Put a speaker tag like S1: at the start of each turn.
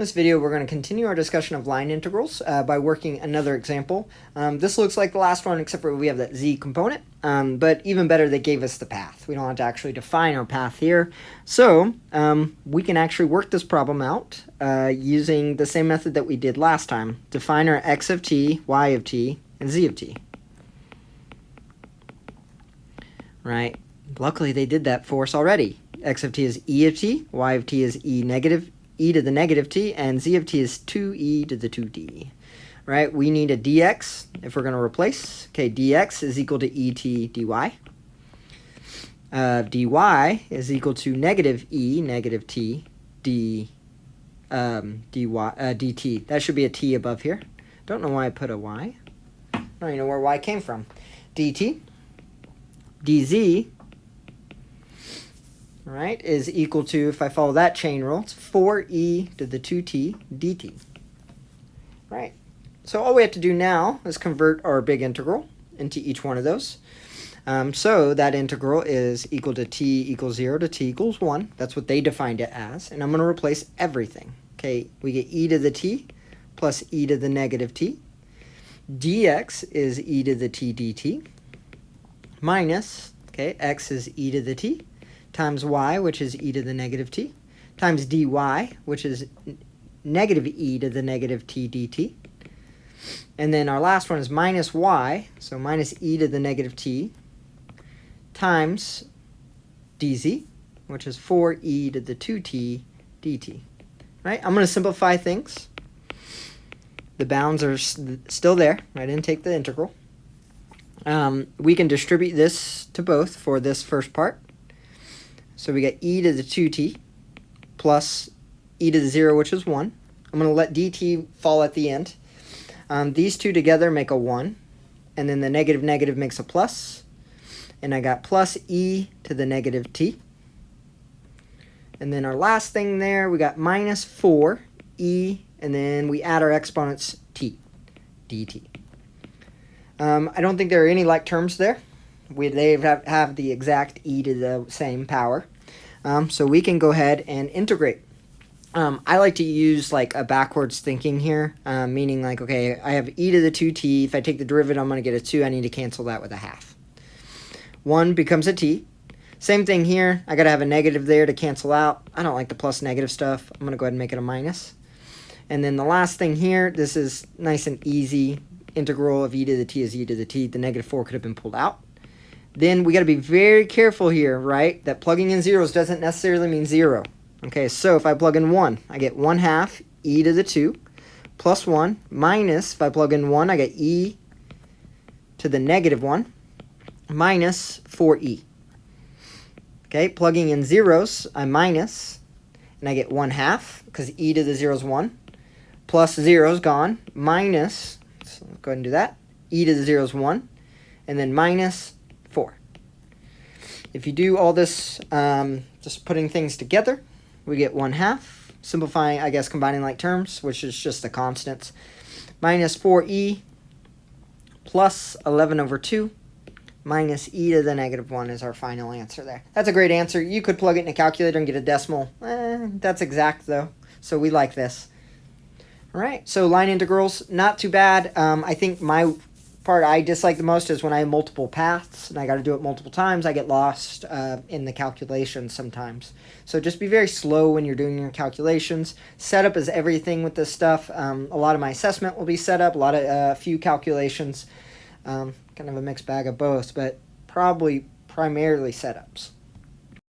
S1: In this video, we're going to continue our discussion of line integrals by working another example. This looks like the last one, except for we have that z component, but even better, they gave us the path. We don't have to actually define our path here. So we can actually work this problem out using the same method that we did last time. Define our x of t, y of t, and z of t. Right? Luckily, they did that for us already. X of t is e of t, y of t is e to the negative t, and z of t is 2e to the 2d. Right? We need a dx if we're going to replace. Okay, dx is equal to et dy. Dy is equal to negative e, negative t, dt. That should be a t above here. Don't know why I put a y. I don't even know where y came from. dt. dz, right, is equal to, if I follow that chain rule, it's 4e to the 2t dt. Right. So all we have to do now is convert our big integral into each one of those. So that integral is equal to t equals 0 to t equals 1. That's what they defined it as. And I'm going to replace everything. Okay, we get e to the t plus e to the negative t. dx is e to the t dt. Minus, okay, x is e to the t, times y, which is e to the negative t, times dy, which is negative e to the negative t dt. And then our last one is minus y, so minus e to the negative t, times dz, which is 4e to the 2t dt. Right? I'm going to simplify things. The bounds are still there. I didn't take the integral. We can distribute this to both for this first part. So we get e to the 2t plus e to the 0, which is 1. I'm going to let dt fall at the end. These two together make a 1. And then the negative negative makes a plus. And I got plus e to the negative t. And then our last thing there, we got minus 4e. And then we add our exponents t, dt. I don't think there are any like terms there. They have the exact e to the same power. So we can go ahead and integrate. I like to use like a backwards thinking here, meaning like, okay, I have e to the 2t. If I take the derivative, I'm going to get a 2. I need to cancel that with a half. 1 becomes a t. Same thing here. I got to have a negative there to cancel out. I don't like the plus negative stuff. I'm going to go ahead and make it a minus. And then the last thing here, this is nice and easy. Integral of e to the t is e to the t. The negative 4 could have been pulled out. Then we got to be very careful here, right? That plugging in zeros doesn't necessarily mean 0. Okay, so if I plug in 1, I get 1/2 e to the 2 plus 1 minus, if I plug in 1, I get e to the negative 1 minus 4e. Okay, plugging in zeros, I minus, and I get 1/2 because e to the 0 is 1. Plus 0 is gone, minus, so let's go ahead and do that. E to the 0 is 1, and then minus 4. If you do all this, just putting things together, we get 1/2. Simplifying, I guess, combining like terms, which is just the constants. Minus 4e plus 11 over 2 minus e to the negative 1 is our final answer there. That's a great answer. You could plug it in a calculator and get a decimal. That's exact, though, so we like this. All right, so line integrals, not too bad. I think my part I dislike the most is when I have multiple paths and I got to do it multiple times. I get lost in the calculations sometimes. So just be very slow when you're doing your calculations. Setup is everything with this stuff. A lot of my assessment will be set up, a few calculations, kind of a mixed bag of both, but probably primarily setups.